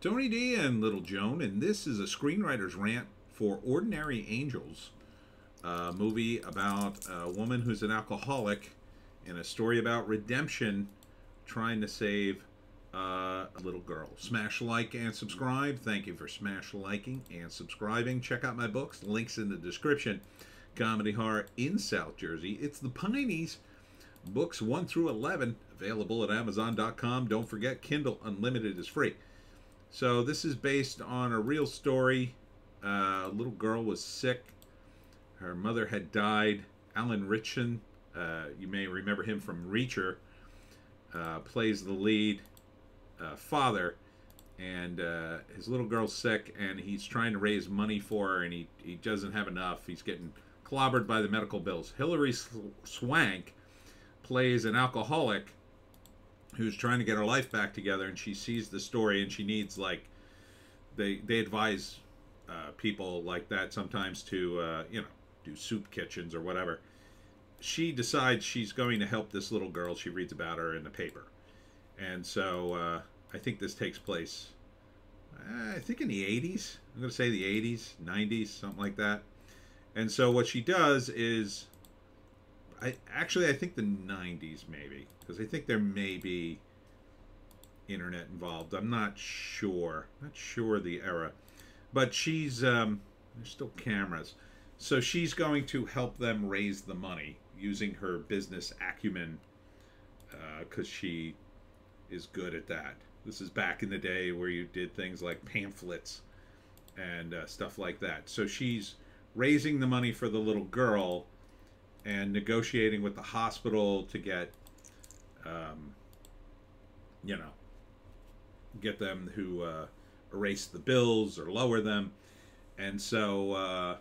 Tony D and Little Joan, and this is a screenwriter's rant for Ordinary Angels, a movie about a woman who's an alcoholic and a story about redemption trying to save a little girl. Smash like and subscribe. Thank you for smash liking and subscribing. Check out my books, links in the description. Comedy Horror in South Jersey. It's the Pineys. Books 1 through 11 available at Amazon.com. Don't forget, Kindle Unlimited is free. So this is based on a real story. A little girl was sick. Her mother had died. Alan Ritchson, you may remember him from Reacher, plays the lead father. And his little girl's sick, and he's trying to raise money for her, and he doesn't have enough. He's getting clobbered by the medical bills. Hilary Swank plays an alcoholic who's trying to get her life back together, and she sees the story, and she needs, like, they advise people like that sometimes to do soup kitchens or whatever. She decides she's going to help this little girl. She reads about her in the paper, and so I think this takes place I think in the 80s. I'm going to say the 80s, 90s, something like that. And so what she does is, I think the 90s maybe, because I think there may be internet involved. I'm not sure. Not sure the era. But she's, there's still cameras. So she's going to help them raise the money using her business acumen, because she is good at that. This is back in the day where you did things like pamphlets and stuff like that. So she's raising the money for the little girl and negotiating with the hospital to get, get them to erase the bills or lower them. And so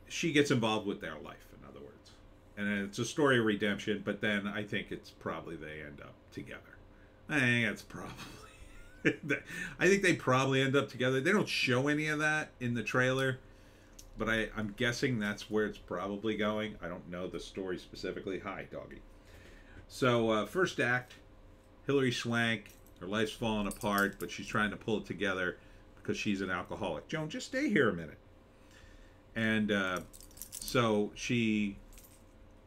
she gets involved with their life, in other words. And it's a story of redemption, but then I think it's probably they end up together. I think that's probably... I think they probably end up together. They don't show any of that in the trailer, but I'm guessing that's where it's probably going. I don't know the story specifically. Hi, doggy. So, first act, Hilary Swank, her life's falling apart, but she's trying to pull it together because she's an alcoholic. Joan, just stay here a minute. And so she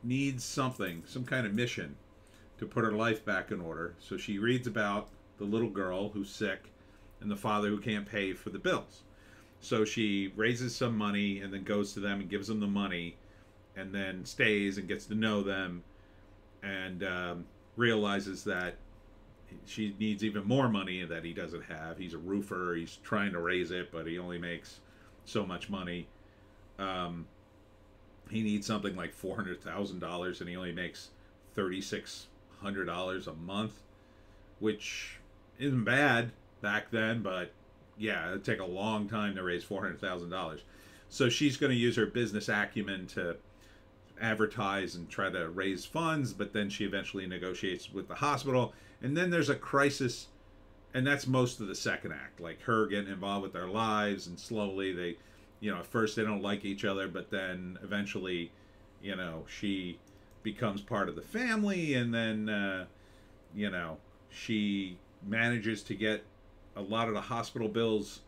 needs something, some kind of mission to put her life back in order. So she reads about the little girl who's sick and the father who can't pay for the bills. So she raises some money and then goes to them and gives them the money, and then stays and gets to know them, and realizes that she needs even more money that he doesn't have. He's a roofer. He's trying to raise it, but he only makes so much money. He needs something like $400,000, and he only makes $3,600 a month, which isn't bad back then, but yeah, it'd take a long time to raise $400,000. So she's going to use her business acumen to advertise and try to raise funds, but then she eventually negotiates with the hospital, and then there's a crisis, and that's most of the second act, like her getting involved with their lives, and slowly they, at first they don't like each other, but then eventually, she becomes part of the family, and then, she manages to get a lot of the hospital bills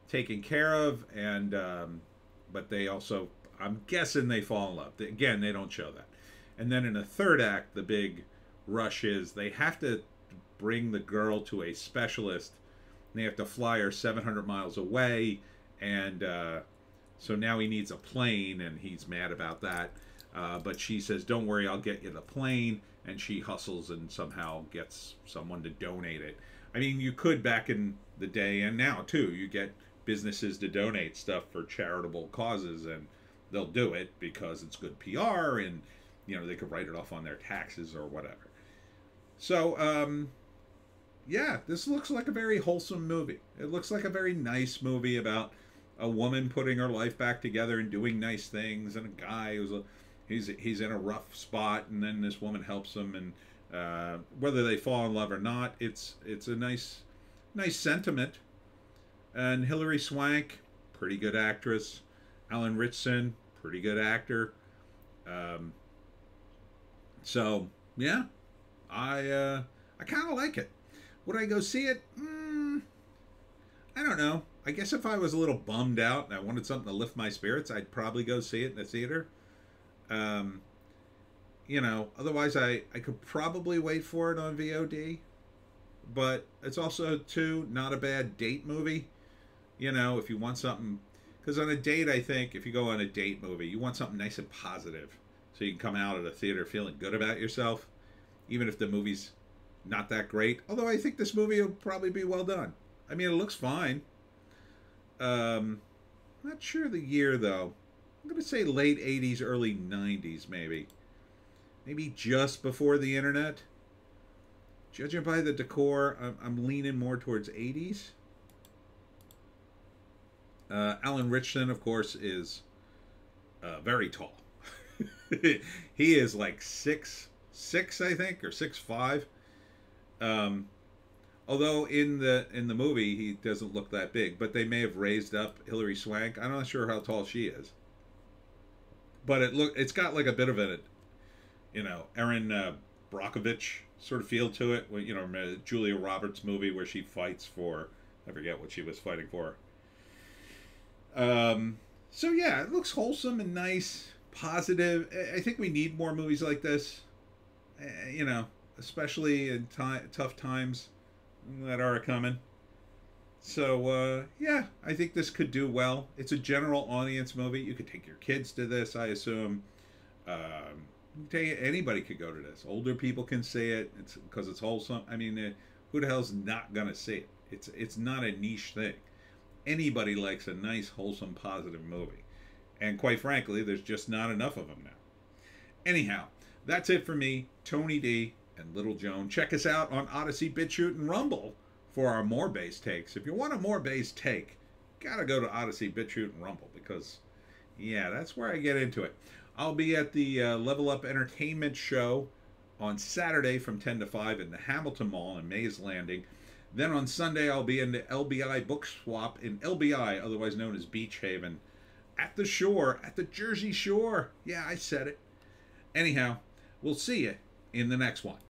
taken care of, and but they also, I'm guessing, they fall in love. Again, they don't show that. And then in the third act, the big rush is they have to bring the girl to a specialist. They have to fly her 700 miles away, and so now he needs a plane, and he's mad about that. But she says, don't worry, I'll get you the plane, and she hustles and somehow gets someone to donate it. I mean, you could back in the day, and now too, you get businesses to donate stuff for charitable causes, and they'll do it because it's good PR, and they could write it off on their taxes or whatever. So yeah, this looks like a very wholesome movie. It looks like a very nice movie about a woman putting her life back together and doing nice things, and a guy who's he's in a rough spot, and then this woman helps him, and whether they fall in love or not, it's a nice sentiment. And Hilary Swank, pretty good actress. Alan Ritchson, pretty good actor. So yeah, I kind of like it. Would I go see it? don't know. I guess if I was a little bummed out and I wanted something to lift my spirits, I'd probably go see it in the theater. Um, otherwise I could probably wait for it on VOD. But it's also, too, not a bad date movie. If you want something. Because on a date, I think, if you go on a date movie, you want something nice and positive. So you can come out of the theater feeling good about yourself. Even if the movie's not that great. Although I think this movie will probably be well done. I mean, it looks fine. Not sure the year, though. I'm going to say late 80s, early 90s, maybe. Maybe just before the internet. Judging by the decor, I'm leaning more towards 80s. Alan Ritchson, of course, is very tall. He is like 6'6", I think, or 6'5". Although in the movie he doesn't look that big, but they may have raised up Hilary Swank. I'm not sure how tall she is, but it's got like a bit of a, Erin Brockovich sort of feel to it. Julia Roberts movie where she fights for, I forget what she was fighting for. So yeah, it looks wholesome and nice, positive. I think we need more movies like this. Especially in tough times that are coming. So yeah, I think this could do well. It's a general audience movie. You could take your kids to this, I assume. Anybody could go to this. Older people can see it. It's because it's wholesome. I mean, who the hell's not gonna see it? It's not a niche thing. Anybody likes a nice, wholesome, positive movie. And quite frankly, there's just not enough of them now. Anyhow, that's it for me, Tony D and Little Joan. Check us out on Odyssey, BitChute, and Rumble for our more bass takes. If you want a more bass take, gotta go to Odyssey, BitChute, and Rumble because, yeah, that's where I get into it. I'll be at the Level Up Entertainment show on Saturday from 10 to 5 in the Hamilton Mall in Mays Landing. Then on Sunday, I'll be in the LBI Book Swap in LBI, otherwise known as Beach Haven, at the shore, at the Jersey Shore. Yeah, I said it. Anyhow, we'll see you in the next one.